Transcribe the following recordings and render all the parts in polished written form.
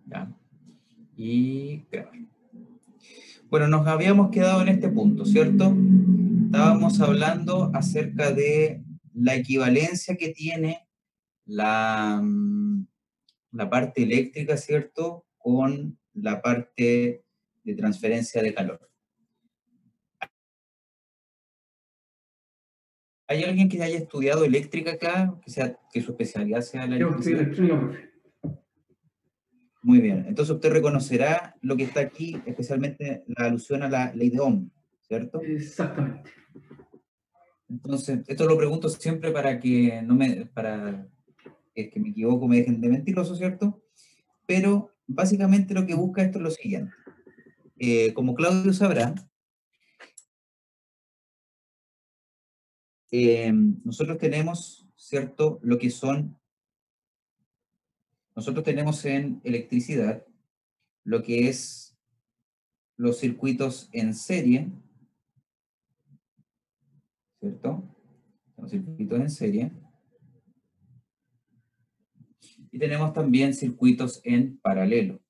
¿Ya? Y grabar. Bueno, nos habíamos quedado en este punto, ¿cierto? Estábamos hablando acerca de la equivalencia que tiene la, la parte eléctrica, ¿cierto? Con la parte de transferencia de calor. ¿Hay alguien que haya estudiado eléctrica acá? Que su especialidad sea la Yo estoy electricidad. electrónica, profe. Muy bien. Entonces usted reconocerá lo que está aquí, especialmente la alusión a la ley de Ohm, ¿cierto? Exactamente. Entonces, esto lo pregunto siempre para que no me, para que me equivoco, me dejen de mentiroso, ¿cierto? Pero básicamente lo que busca esto es lo siguiente. Como Claudio sabrá, nosotros tenemos, ¿cierto? Nosotros tenemos en electricidad lo que es los circuitos en serie, ¿cierto? Los circuitos en serie. Y tenemos también circuitos en paralelo.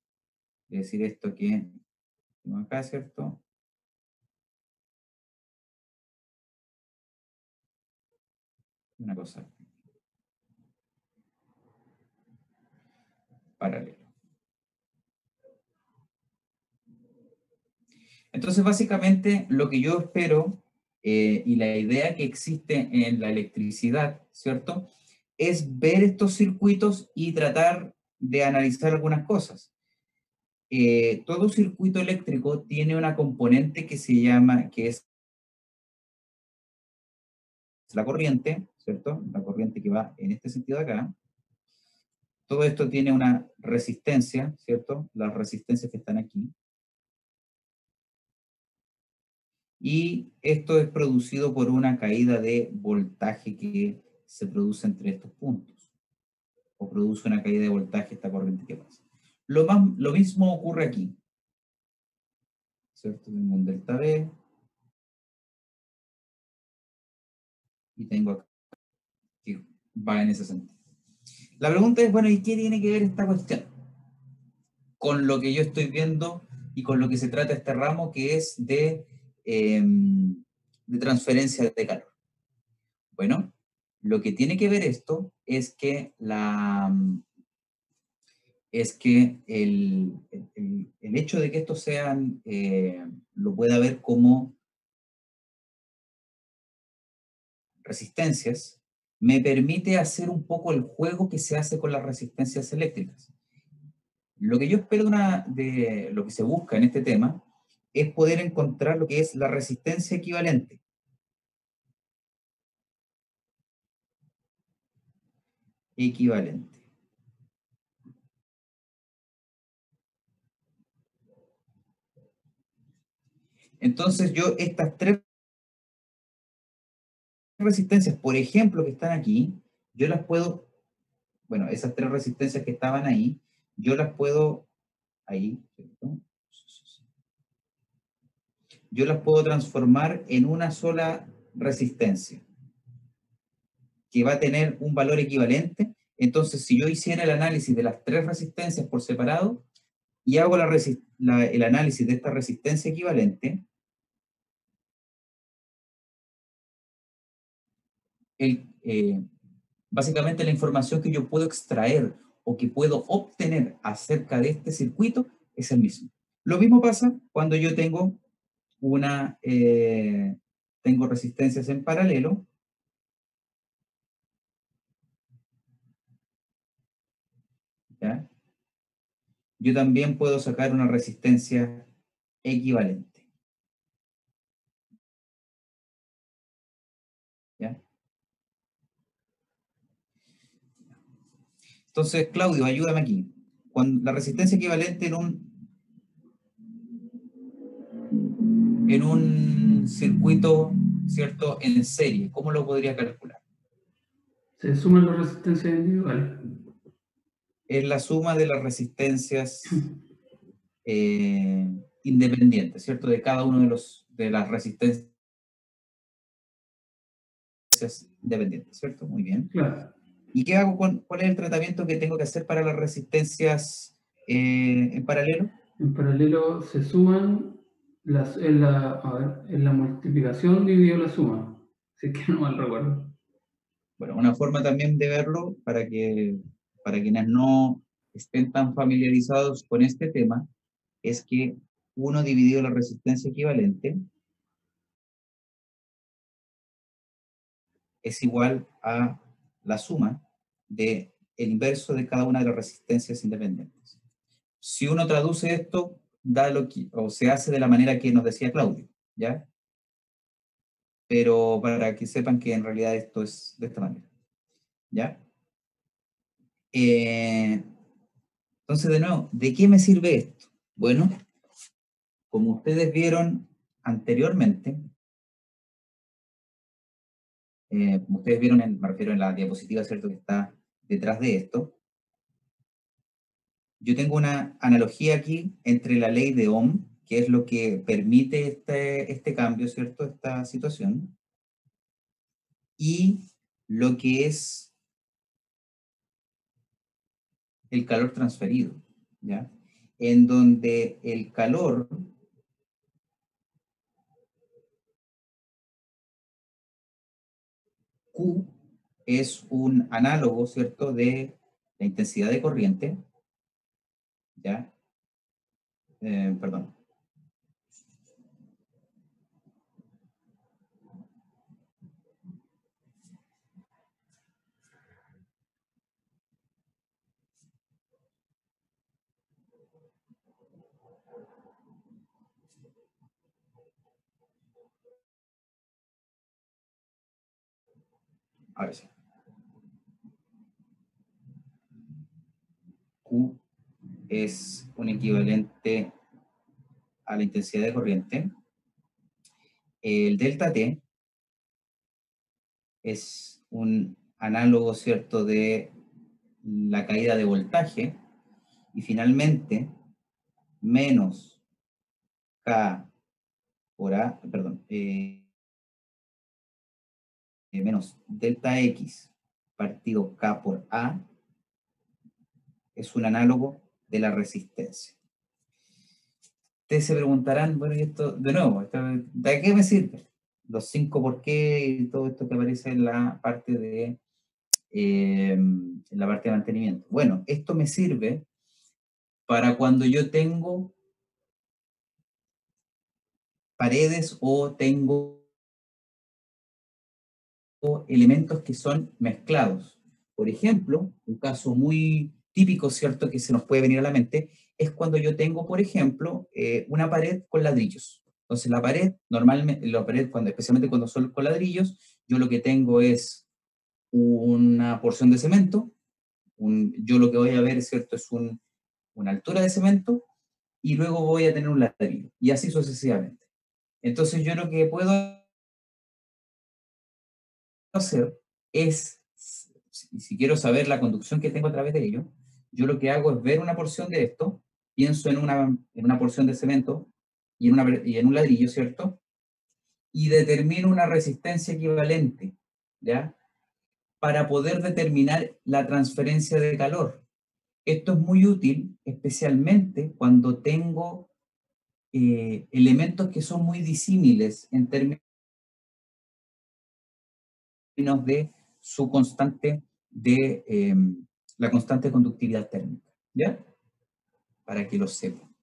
Es decir, esto que tengo acá, ¿cierto? Una cosa paralelo. Entonces, básicamente, lo que yo espero y la idea que existe en la electricidad, ¿cierto? Es ver estos circuitos y tratar de analizar algunas cosas. Todo circuito eléctrico tiene una componente que se llama, que es la corriente, ¿cierto? La corriente que va en este sentido de acá. Todo esto tiene una resistencia, ¿cierto? Las resistencias que están aquí. Y esto es producido por una caída de voltaje que se produce entre estos puntos. O produce una caída de voltaje esta corriente que pasa. Lo mismo ocurre aquí. ¿Cierto? Tengo un delta V. Y tengo acá que va en ese sentido. La pregunta es, bueno, ¿y qué tiene que ver esta cuestión con lo que yo estoy viendo y con lo que se trata este ramo, que es de transferencia de calor? Bueno, lo que tiene que ver esto es que el hecho de que estos sean, lo pueda ver como resistencias, me permite hacer un poco el juego que se hace con las resistencias eléctricas. Lo que yo espero de lo que se busca en este tema es poder encontrar lo que es la resistencia equivalente. Equivalente. Entonces yo estas tres resistencias, por ejemplo, que están aquí, yo las puedo, bueno, esas tres resistencias que estaban ahí, yo las puedo, ahí, ¿cierto? Yo las puedo transformar en una sola resistencia, que va a tener un valor equivalente. Entonces, si yo hiciera el análisis de las tres resistencias por separado y hago el análisis de esta resistencia equivalente, básicamente la información que yo puedo extraer o que puedo obtener acerca de este circuito es el mismo. Lo mismo pasa cuando yo tengo resistencias en paralelo. ¿Ya? Yo también puedo sacar una resistencia equivalente. ¿Ya? Entonces, Claudio, ayúdame aquí. Cuando la resistencia equivalente en un circuito, ¿cierto?, en serie, ¿cómo lo podría calcular? Se suman las resistencias individuales. Es la suma de las resistencias independientes, ¿cierto? De cada uno de las resistencias resistencias independientes, ¿cierto? Muy bien. Claro. ¿Y qué hago cuál es el tratamiento que tengo que hacer para las resistencias en paralelo? En paralelo se suman en la multiplicación dividido la suma. Si es que no mal recuerdo. Bueno, una forma también de verlo para quienes no estén tan familiarizados con este tema es que 1 dividido la resistencia equivalente es igual a la suma de el inverso de cada una de las resistencias independientes. Si uno traduce esto, o se hace de la manera que nos decía Claudio, ¿ya? Pero para que sepan que en realidad esto es de esta manera, ¿ya? Entonces, de nuevo, ¿de qué me sirve esto? Bueno, como ustedes vieron anteriormente, como ustedes vieron, me refiero en la diapositiva, ¿cierto?, que está detrás de esto, yo tengo una analogía aquí entre la ley de Ohm, que es lo que permite este cambio, ¿cierto?, esta situación, y lo que es el calor transferido, ¿ya? En donde el calor Q es un análogo, ¿cierto?, de la intensidad de corriente, ¿ya? Perdón. A ver si. Q es un equivalente a la intensidad de corriente. El delta T es un análogo, ¿cierto?, de la caída de voltaje. Y finalmente, menos K por A, perdón, menos delta X partido K por A es un análogo de la resistencia. Ustedes se preguntarán, bueno, y esto, de nuevo, ¿de qué me sirve? Los 5 por qué y todo esto que aparece en la parte de mantenimiento. Bueno, esto me sirve para cuando yo tengo paredes o tengo elementos que son mezclados. Por ejemplo, un caso muy típico, ¿cierto?, que se nos puede venir a la mente, es cuando yo tengo, por ejemplo, una pared con ladrillos. Entonces la pared, normalmente, especialmente cuando son con ladrillos, yo lo que tengo es una porción de cemento, yo lo que voy a ver, ¿cierto?, es una altura de cemento, y luego voy a tener un ladrillo, y así sucesivamente. Entonces yo lo que puedo hacer es, si quiero saber la conducción que tengo a través de ello, yo lo que hago es ver una porción de esto, pienso en una porción de cemento y en un ladrillo, ¿cierto? Y determino una resistencia equivalente, ¿ya? Para poder determinar la transferencia de calor. Esto es muy útil, especialmente cuando tengo elementos que son muy disímiles en términos de su constante la constante conductividad térmica, ¿ya? Para que lo sepan.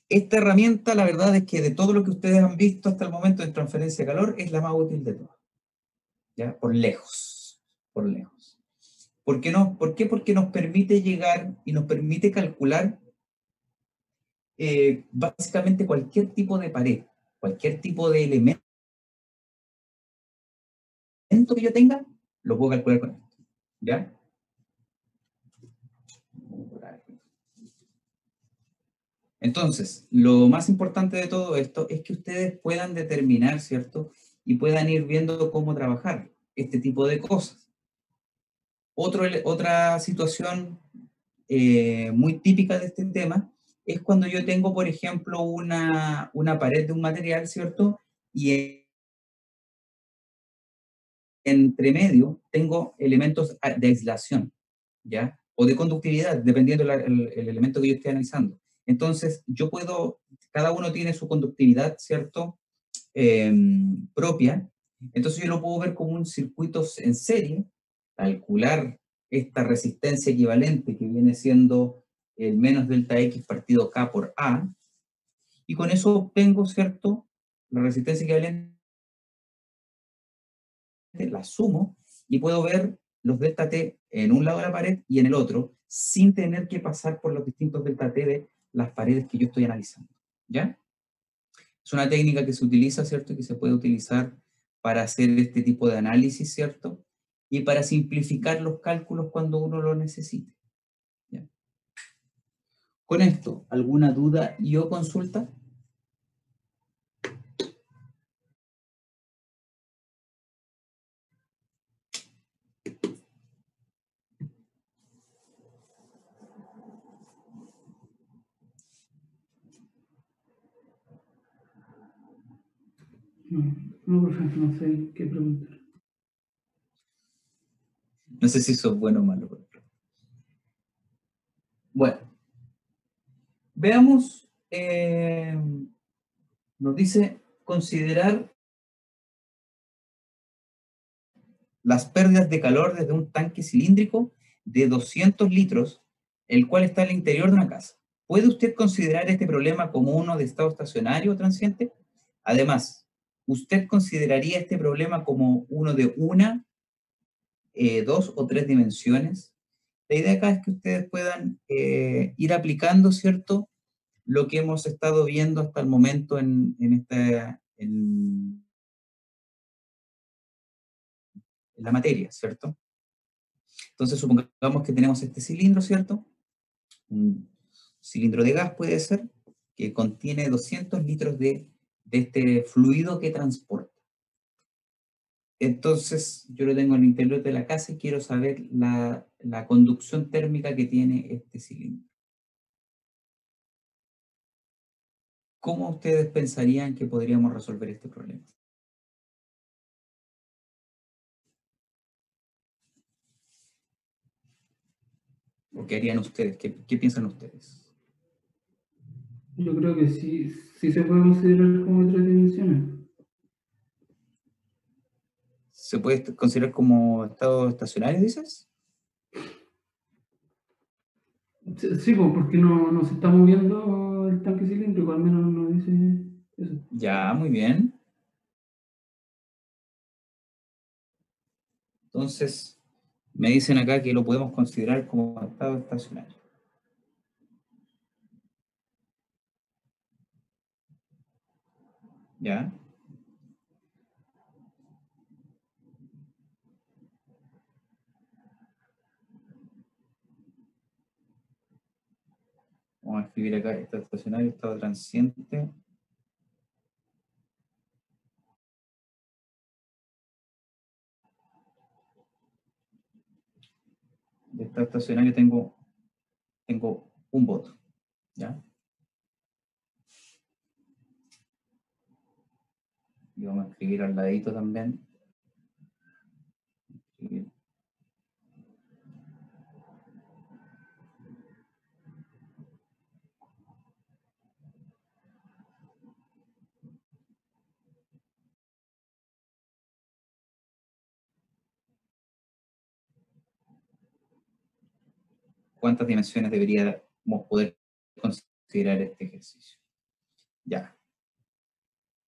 Esta herramienta, la verdad es que de todo lo que ustedes han visto hasta el momento en transferencia de calor, es la más útil de todas, ¿ya? Por lejos, por lejos. ¿Por qué no? ¿Por qué? Porque nos permite llegar y nos permite calcular básicamente cualquier tipo de pared, cualquier tipo de elemento que yo tenga, lo puedo calcular con esto, ¿ya? Entonces, lo más importante de todo esto es que ustedes puedan determinar, ¿cierto? Y puedan ir viendo cómo trabajar este tipo de cosas. Otra situación muy típica de este tema es cuando yo tengo, por ejemplo, una pared de un material, ¿cierto? Y entre medio tengo elementos de aislación, ¿ya? O de conductividad, dependiendo el elemento que yo esté analizando. Entonces, yo puedo, cada uno tiene su conductividad, ¿cierto? Propia. Entonces, yo lo puedo ver como un circuito en serie, calcular esta resistencia equivalente que viene siendo el menos delta X partido K por A, y con eso obtengo, ¿cierto? La resistencia equivalente, la sumo, y puedo ver los delta T en un lado de la pared y en el otro, sin tener que pasar por los distintos delta T de las paredes que yo estoy analizando, ¿ya? Es una técnica que se utiliza, ¿cierto? Y que se puede utilizar para hacer este tipo de análisis, ¿cierto? Y para simplificar los cálculos cuando uno lo necesite, ¿ya? Con esto, ¿alguna duda y o consulta? No, profe, no sé qué preguntar. No sé si eso es bueno o malo. Bueno, veamos, nos dice considerar las pérdidas de calor desde un tanque cilíndrico de 200 litros, el cual está en el interior de una casa. ¿Puede usted considerar este problema como uno de estado estacionario o transiente? Además, ¿usted consideraría este problema como uno de una, dos o tres dimensiones? La idea acá es que ustedes puedan ir aplicando, ¿cierto?, lo que hemos estado viendo hasta el momento en la materia, ¿cierto? Entonces, supongamos que tenemos este cilindro, ¿cierto? Un cilindro de gas puede ser, que contiene 200 litros de este fluido que transporta. Entonces, yo lo tengo en el interior de la casa y quiero saber la conducción térmica que tiene este cilindro. ¿Cómo ustedes pensarían que podríamos resolver este problema? ¿O qué harían ustedes? ¿Qué piensan ustedes? Yo creo que sí, sí se puede considerar como tres dimensiones. ¿Se puede considerar como estado estacionario, dices? Sí, pues, porque no se está moviendo el tanque cilíndrico, al menos no dice eso. Ya, muy bien. Entonces, me dicen acá que lo podemos considerar como estado estacionario. ¿Ya? Vamos a escribir acá estado estacionario, estado transiente. De estado estacionario tengo un voto. ¿Ya? Y vamos a escribir al ladito también. Escribir. ¿Cuántas dimensiones deberíamos poder considerar este ejercicio? Ya.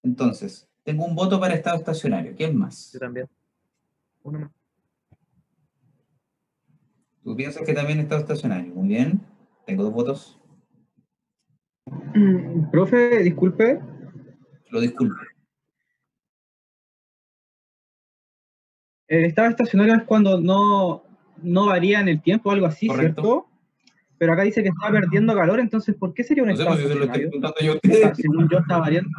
Entonces, tengo un voto para estado estacionario. ¿Quién Yo más? también. Uno más. ¿Tú piensas que también estado estacionario? Muy bien. Tengo dos votos. Profe, disculpe, Lo disculpo. el estado estacionario es cuando no varía en el tiempo o algo así, Correcto. ¿cierto? Pero acá dice que está perdiendo calor, entonces ¿por qué sería un No sé, estado pues si se lo estoy estacionario? preguntando yo a O sea, ustedes. según yo está variando.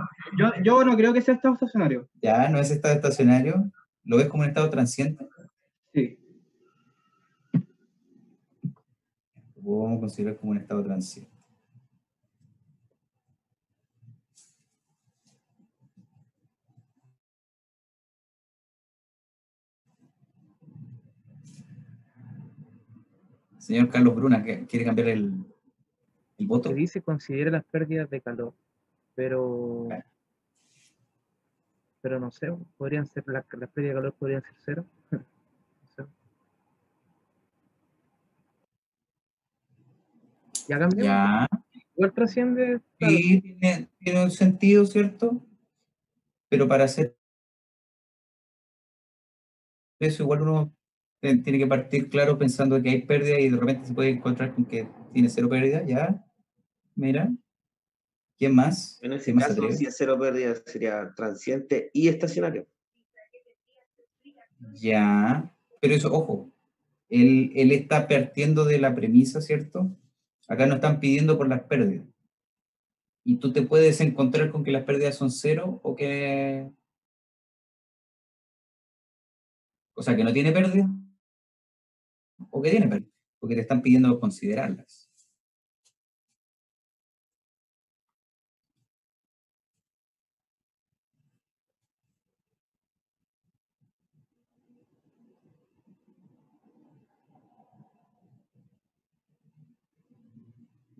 Yo no creo que sea estado estacionario. Ya, no es estado estacionario. ¿Lo ves como un estado transiente? Sí. Lo podemos considerar como un estado transiente. Señor Carlos Bruna, ¿quiere cambiar el Que voto? dice considera las pérdidas de calor, pero no sé, podrían ser las pérdidas de calor podrían ser cero. No sé. Ya cambió, Ya, igual trasciende, claro, sí, tiene un sentido, ¿cierto? Pero para hacer eso, igual uno tiene que partir claro pensando que hay pérdida y de repente se puede encontrar con que tiene cero pérdida. Ya, mira, ¿quién más? En ¿Quién ese más se caso, atreve? si es cero pérdida, sería transiente y estacionario. Ya, pero eso, ojo, él está partiendo de la premisa, ¿cierto? Acá no están pidiendo por las pérdidas. Y tú te puedes encontrar con que las pérdidas son cero o sea, que no tiene pérdida o que tiene pérdida, porque te están pidiendo considerarlas.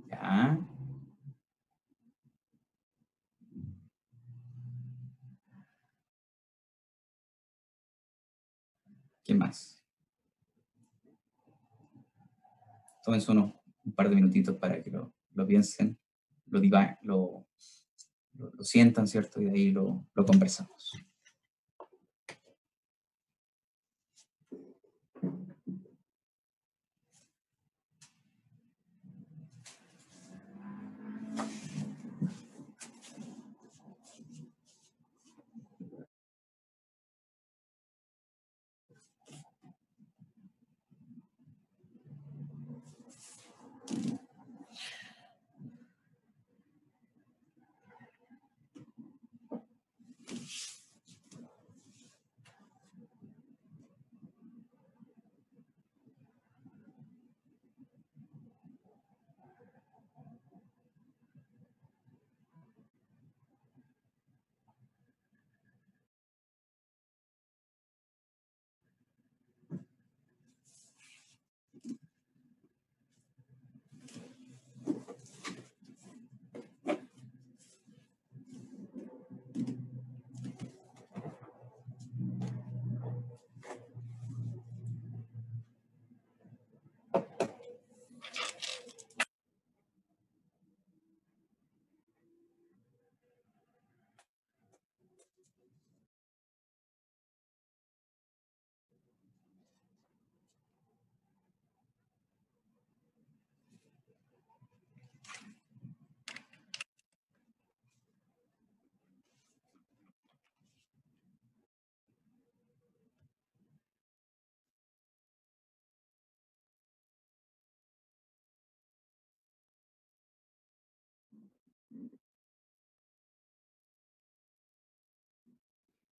Ya, ¿qué más? Tómense un par de minutitos para que lo piensen, lo sientan, ¿cierto? Y de ahí lo conversamos.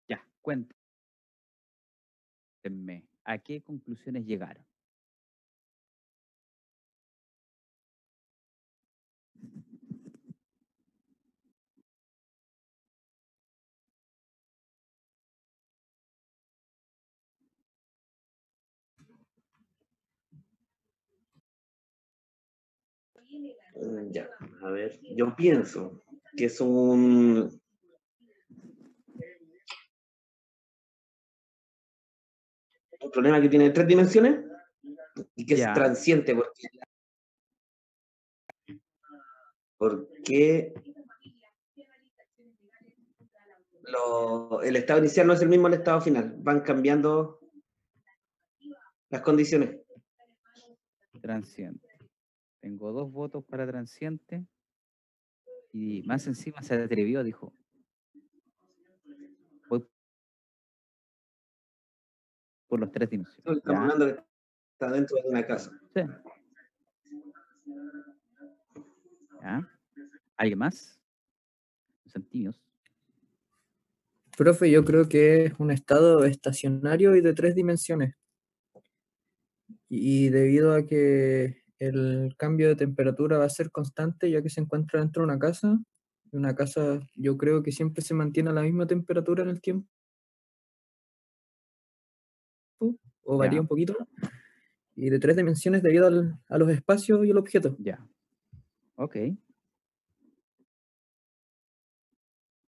Ya, cuéntenme, ¿a qué conclusiones llegaron? Ya, a ver, yo pienso que es un problema que tiene tres dimensiones y que es Ya, transiente porque el estado inicial no es el mismo el estado final, van cambiando las condiciones. transiente. Tengo 2 votos para transiente y más encima se atrevió, dijo, voy por los 3 dimensiones. Estamos Ya, hablando de que está dentro de una casa. sí, ya. ¿Alguien más? Son tímidos. Profe, yo creo que es un estado estacionario y de 3 dimensiones. Y debido a que el cambio de temperatura va a ser constante, ya que se encuentra dentro de una casa yo creo que siempre se mantiene a la misma temperatura en el tiempo, o varía Ya, un poquito. y de 3 dimensiones debido a los espacios y el objeto. Ya. Ok.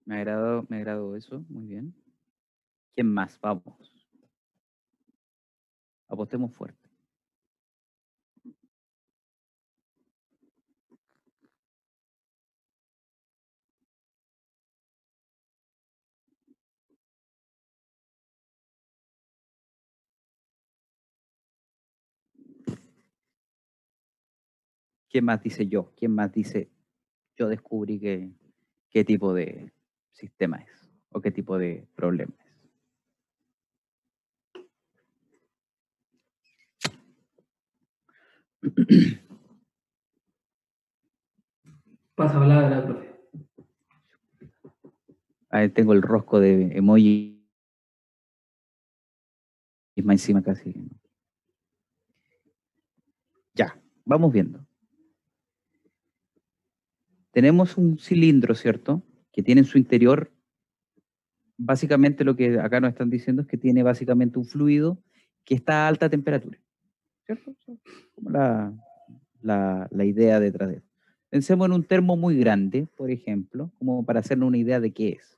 Me agradó eso. Muy bien. ¿Quién más? Vamos. Apostemos fuerte. ¿Quién más dice yo? ¿Quién más dice yo descubrí qué tipo de sistema es o qué tipo de problema es? Pasa palabra, profe. Ahí tengo el rosco de emoji más encima casi. Ya, vamos viendo. Tenemos un cilindro, ¿cierto? Que tiene en su interior, básicamente lo que acá nos están diciendo es que tiene básicamente un fluido que está a alta temperatura, ¿cierto? Como la idea detrás de eso. Pensemos en un termo muy grande, por ejemplo, como para hacernos una idea de qué es.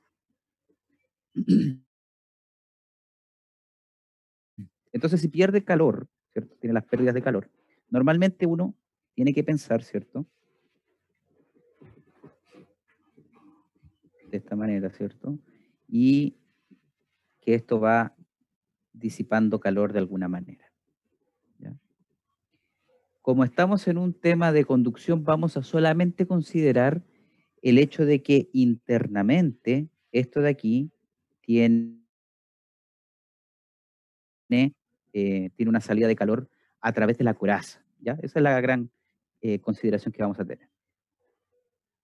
Entonces, si pierde calor, ¿cierto? Tiene las pérdidas de calor. Normalmente uno tiene que pensar, ¿cierto? De esta manera, ¿cierto? Y que esto va disipando calor de alguna manera. ¿Ya? Como estamos en un tema de conducción, vamos a solamente considerar el hecho de que internamente esto de aquí tiene una salida de calor a través de la coraza. ¿Ya? Esa es la gran consideración que vamos a tener.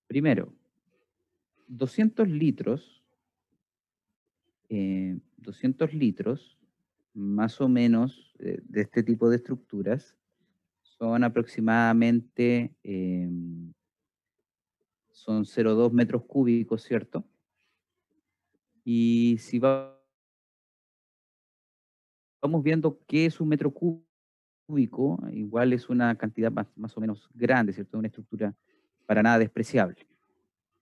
Primero, 200 litros, más o menos, de este tipo de estructuras, son aproximadamente, son 0,2 metros cúbicos, ¿cierto? Y si vamos viendo qué es un metro cúbico, igual es una cantidad más o menos grande, ¿cierto? Una estructura para nada despreciable,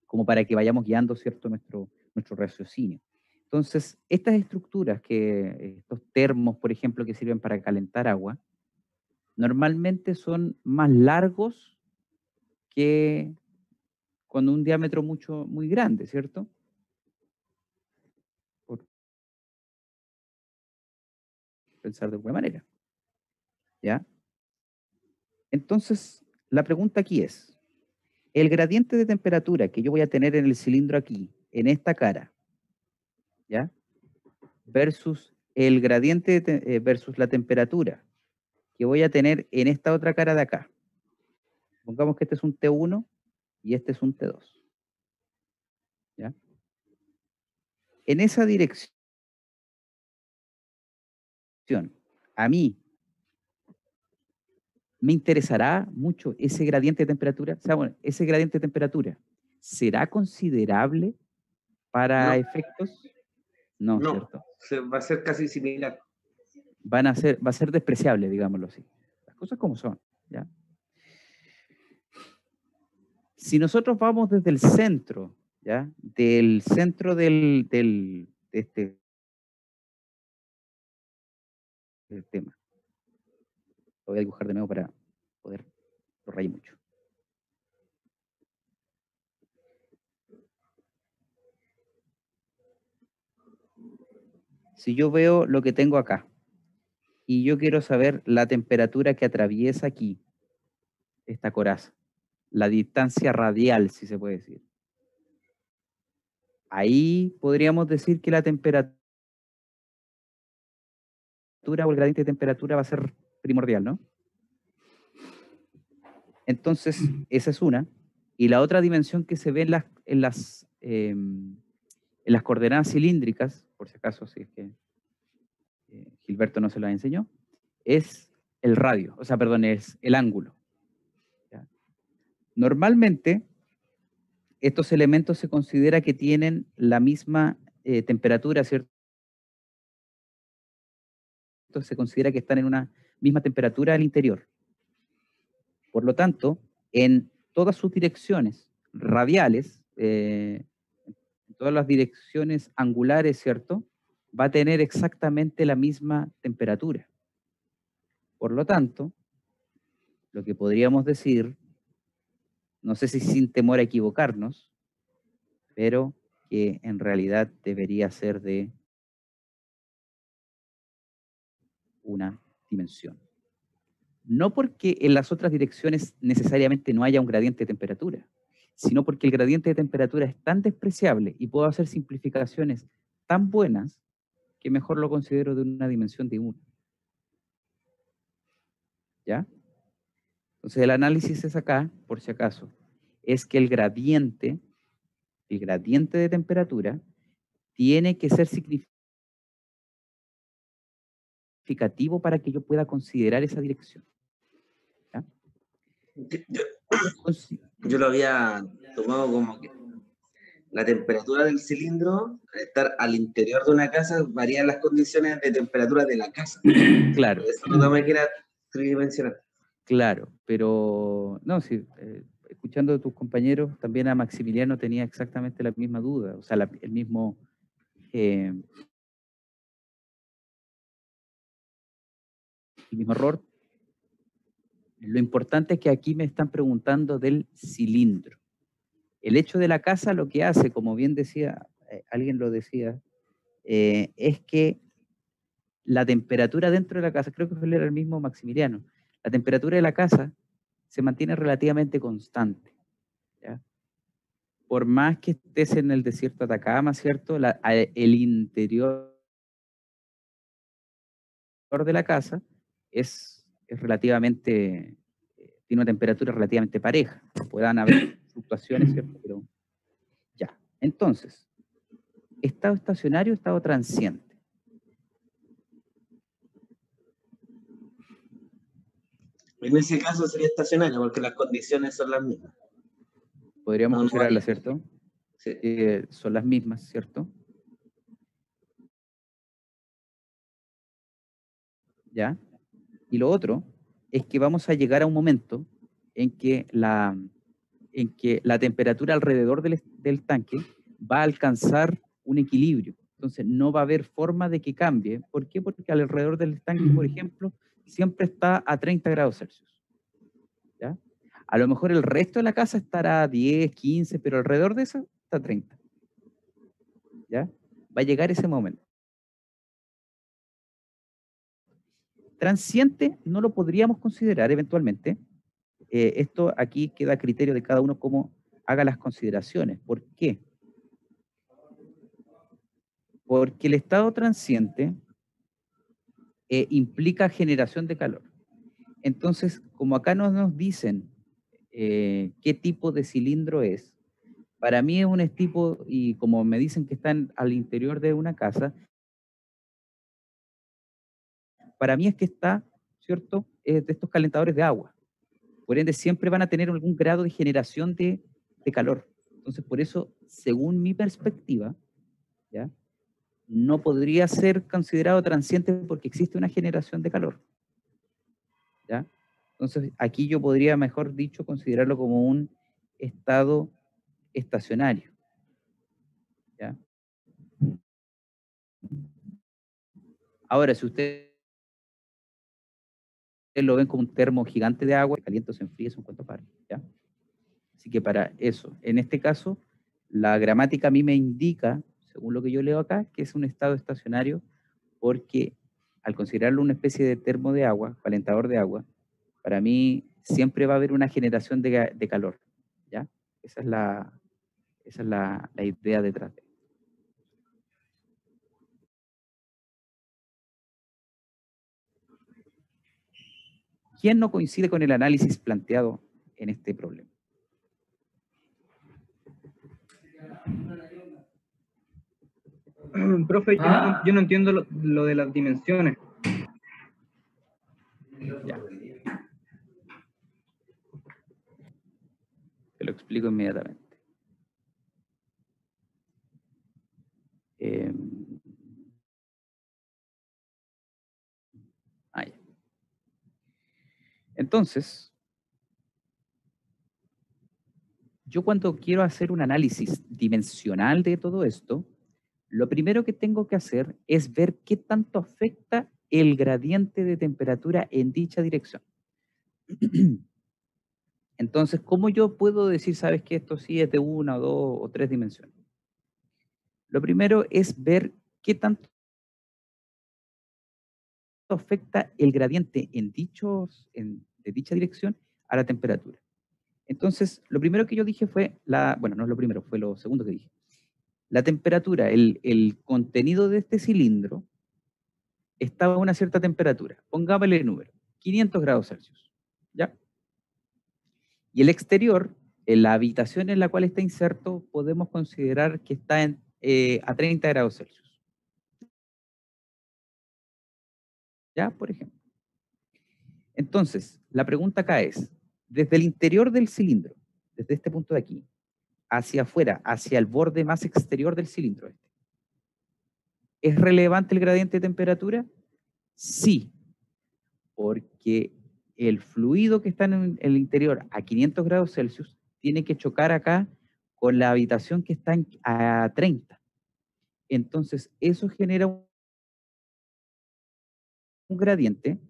como para que vayamos guiando, ¿cierto? Nuestro raciocinio. Entonces, estas estructuras, estos termos, por ejemplo, que sirven para calentar agua, normalmente son más largos que con un diámetro muy grande, ¿cierto? Por pensar de alguna manera. ¿Ya? Entonces, la pregunta aquí es, el gradiente de temperatura que yo voy a tener en el cilindro aquí, en esta cara, ¿ya? Versus el gradiente versus la temperatura que voy a tener en esta otra cara de acá. Pongamos que este es un T1 y este es un T2. ¿Ya? En esa dirección, a mí me interesará mucho ese gradiente de temperatura. O sea, bueno, ese gradiente de temperatura, ¿será considerable para No. efectos? No, No, ¿cierto? va a ser casi similar. Va a ser despreciable, digámoslo así. Las cosas como son, ¿ya? Si nosotros vamos desde el centro, ¿ya? Del centro del tema. Lo voy a dibujar de nuevo para poder, lo rayé mucho. Si yo veo lo que tengo acá y yo quiero saber la temperatura que atraviesa aquí esta coraza, la distancia radial, si se puede decir. Ahí podríamos decir que la temperatura o el gradiente de temperatura va a ser primordial, ¿no? Entonces, esa es una. Y la otra dimensión que se ve en las coordenadas cilíndricas, por si acaso, si es que Gilberto no se las enseñó, es el radio, o sea, perdón, es el ángulo. ¿Ya? Normalmente, estos elementos se considera que tienen la misma temperatura, ¿cierto? Se considera que están en una misma temperatura al interior. Por lo tanto, en todas sus direcciones radiales, en todas las direcciones angulares, ¿cierto?, va a tener exactamente la misma temperatura. Por lo tanto, lo que podríamos decir, no sé si sin temor a equivocarnos, pero que en realidad debería ser de una dimensión. No porque en las otras direcciones necesariamente no haya un gradiente de temperatura, sino porque el gradiente de temperatura es tan despreciable y puedo hacer simplificaciones tan buenas que mejor lo considero de una dimensión de 1. ¿Ya? Entonces el análisis es acá, por si acaso, es que el gradiente de temperatura tiene que ser significativo para que yo pueda considerar esa dirección. ¿Ya? Yo lo había tomado como que la temperatura del cilindro, al estar al interior de una casa, varían las condiciones de temperatura de la casa. Claro. Eso lo tomé que era tridimensional. Claro, pero no, sí, escuchando a tus compañeros, también a Maximiliano tenía exactamente la misma duda, o sea, el mismo error. Lo importante es que aquí me están preguntando del cilindro. El hecho de la casa lo que hace, como bien decía, alguien lo decía, es que la temperatura dentro de la casa, creo que fue el mismo Maximiliano, la temperatura de la casa se mantiene relativamente constante. ¿Ya? Por más que estés en el desierto de Atacama, ¿cierto? El interior de la casa es relativamente, tiene una temperatura relativamente pareja. Puedan haber fluctuaciones, ¿cierto? Pero ya. Entonces, estado estacionario, estado transiente. En ese caso sería estacionario, porque las condiciones son las mismas. Podríamos No, no considerarla, varía. ¿cierto? Sí. Son las mismas, ¿cierto? ¿Ya? Y lo otro es que vamos a llegar a un momento en que la temperatura alrededor del tanque va a alcanzar un equilibrio. Entonces no va a haber forma de que cambie. ¿Por qué? Porque alrededor del tanque, por ejemplo, siempre está a 30 grados Celsius. ¿Ya? A lo mejor el resto de la casa estará a 10, 15, pero alrededor de eso está a 30. ¿Ya? Va a llegar ese momento. Transiente no lo podríamos considerar eventualmente. Esto aquí queda a criterio de cada uno cómo haga las consideraciones. ¿Por qué? Porque el estado transiente implica generación de calor. Entonces, como acá no nos dicen qué tipo de cilindro es, para mí es un tipo, y como me dicen que están al interior de una casa, para mí es que está, ¿cierto?, de estos calentadores de agua. Por ende, siempre van a tener algún grado de generación de calor. Entonces, por eso, según mi perspectiva, ¿ya?, no podría ser considerado transiente porque existe una generación de calor. ¿Ya? Entonces, aquí yo podría, mejor dicho, considerarlo como un estado estacionario. ¿Ya? Ahora, si ustedes lo ven como un termo gigante de agua, se calienta o se enfría, es un cuento aparte. ¿Ya? Así que para eso, en este caso, la gramática a mí me indica, según lo que yo leo acá, que es un estado estacionario porque al considerarlo una especie de termo de agua, calentador de agua, para mí siempre va a haber una generación de calor. ¿Ya? Esa es la idea detrás de esto. ¿Quién no coincide con el análisis planteado en este problema? Profe, yo no entiendo lo de las dimensiones. Ya. Te lo explico inmediatamente. Ya. Entonces, yo cuando quiero hacer un análisis dimensional de todo esto, lo primero que tengo que hacer es ver qué tanto afecta el gradiente de temperatura en dicha dirección. Entonces, ¿cómo yo puedo decir, sabes que esto sí es de 1 o 2 o 3 dimensiones? Lo primero es ver qué tanto afecta el gradiente de dicha dirección a la temperatura. Entonces, lo primero que yo dije fue, bueno, no es lo primero, fue lo segundo que dije. La temperatura, el contenido de este cilindro estaba a una cierta temperatura. Pongámosle el número, 500 grados Celsius. ¿Ya? Y el exterior, en la habitación en la cual está inserto, podemos considerar que está a 30 grados Celsius. ¿Ya? Por ejemplo. Entonces, la pregunta acá es, desde el interior del cilindro, desde este punto de aquí, hacia afuera, hacia el borde más exterior del cilindro, ¿es relevante el gradiente de temperatura? Sí, porque el fluido que está en el interior a 500 grados Celsius tiene que chocar acá con la habitación que está a 30. Entonces, eso genera un gradiente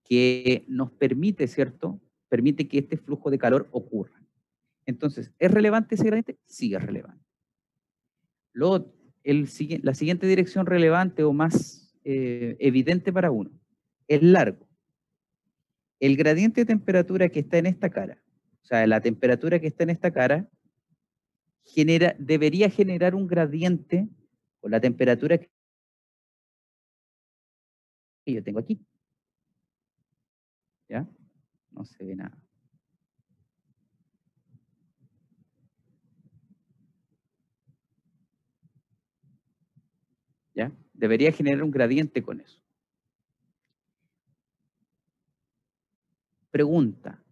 que nos permite, ¿cierto? Permite que este flujo de calor ocurra. Entonces, ¿es relevante ese gradiente? Sí, es relevante. La siguiente dirección relevante o más evidente para uno, el largo. El gradiente de temperatura que está en esta cara, o sea, la temperatura que está en esta cara, debería generar un gradiente con la temperatura que yo tengo aquí. ¿Ya? No se ve nada. ¿Ya? Debería generar un gradiente con eso. Pregunta,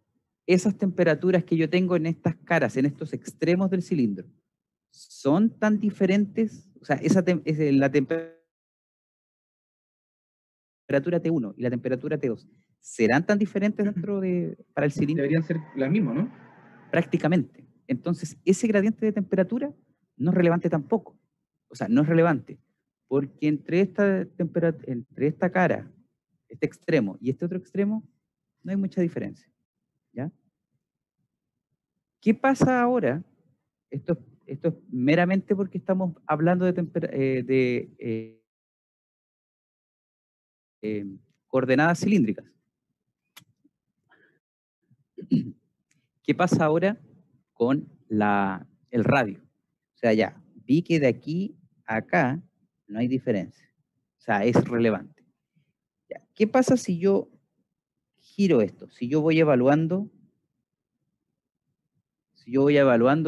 esas temperaturas que yo tengo en estas caras, en estos extremos del cilindro, ¿son tan diferentes? O sea, la temperatura T1 y la temperatura T2, ¿serán tan diferentes para el cilindro? Deberían ser las mismas, ¿no? Prácticamente. Entonces, ese gradiente de temperatura no es relevante tampoco. O sea, no es relevante, porque entre esta cara, este extremo y este otro extremo, no hay mucha diferencia. ¿Ya? ¿Qué pasa ahora? Esto es meramente porque estamos hablando de coordenadas cilíndricas. ¿Qué pasa ahora con el radio? O sea, ya, vi que de aquí a acá no hay diferencia. O sea, es relevante. Ya, ¿qué pasa si yo giro esto? Si yo voy evaluando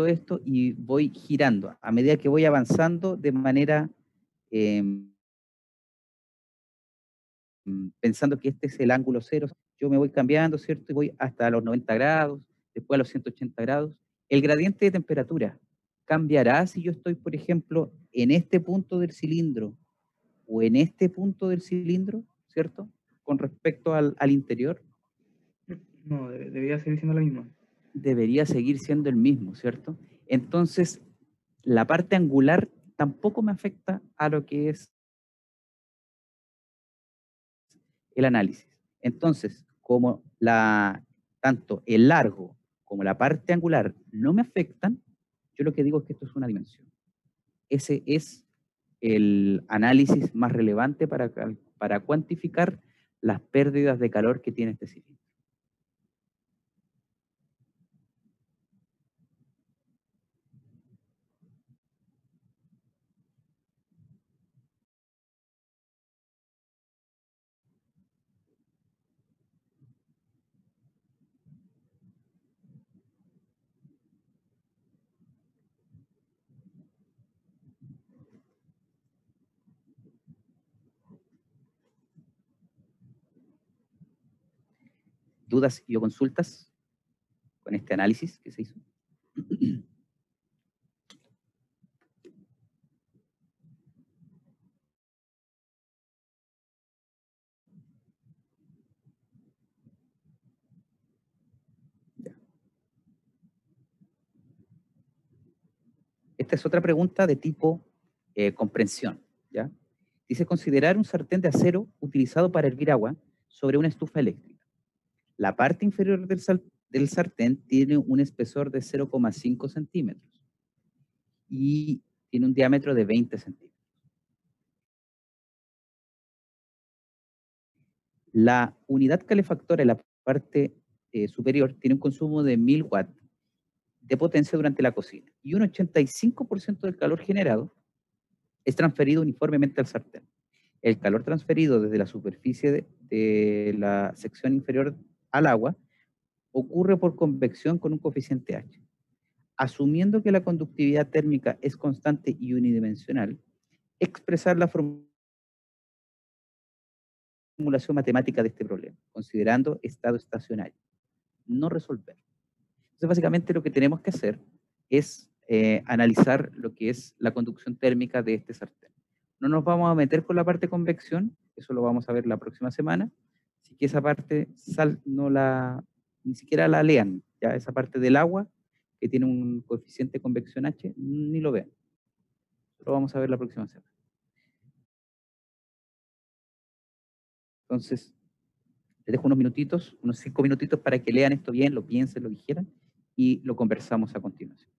esto y voy girando a medida que voy avanzando de manera pensando que este es el ángulo cero, yo me voy cambiando, ¿cierto? Y voy hasta los 90 grados, después a los 180 grados. El gradiente de temperatura cambiará si yo estoy, por ejemplo, en este punto del cilindro o en este punto del cilindro, ¿cierto? Con respecto al interior. No, debería seguir siendo la misma. Debería seguir siendo el mismo, ¿cierto? Entonces, la parte angular tampoco me afecta a lo que es el análisis. Entonces, como tanto el largo como la parte angular no me afectan, yo lo que digo es que esto es una dimensión. Ese es el análisis más relevante para cuantificar las pérdidas de calor que tiene este cilindro. ¿Dudas y o consultas con este análisis que se hizo? esta es otra pregunta de tipo comprensión, ¿ya? Dice, considerar un sartén de acero utilizado para hervir agua sobre una estufa eléctrica. La parte inferior del sartén tiene un espesor de 0,5 centímetros y tiene un diámetro de 20 centímetros. La unidad calefactora en la parte superior tiene un consumo de 1000 watts de potencia durante la cocina y un 85% del calor generado es transferido uniformemente al sartén. El calor transferido desde la superficie de la sección inferior al agua ocurre por convección con un coeficiente H. Asumiendo que la conductividad térmica es constante y unidimensional, expresar la formulación matemática de este problema, considerando estado estacionario, no resolver. Entonces, básicamente lo que tenemos que hacer es analizar lo que es la conducción térmica de este sartén. No nos vamos a meter con la parte de convección, eso lo vamos a ver la próxima semana, así que esa parte ni siquiera la lean, ya esa parte del agua que tiene un coeficiente de convección H, ni lo vean. Lo vamos a ver la próxima semana. Entonces, les dejo unos minutitos, unos 5 minutitos para que lean esto bien, lo piensen, lo digieran y lo conversamos a continuación.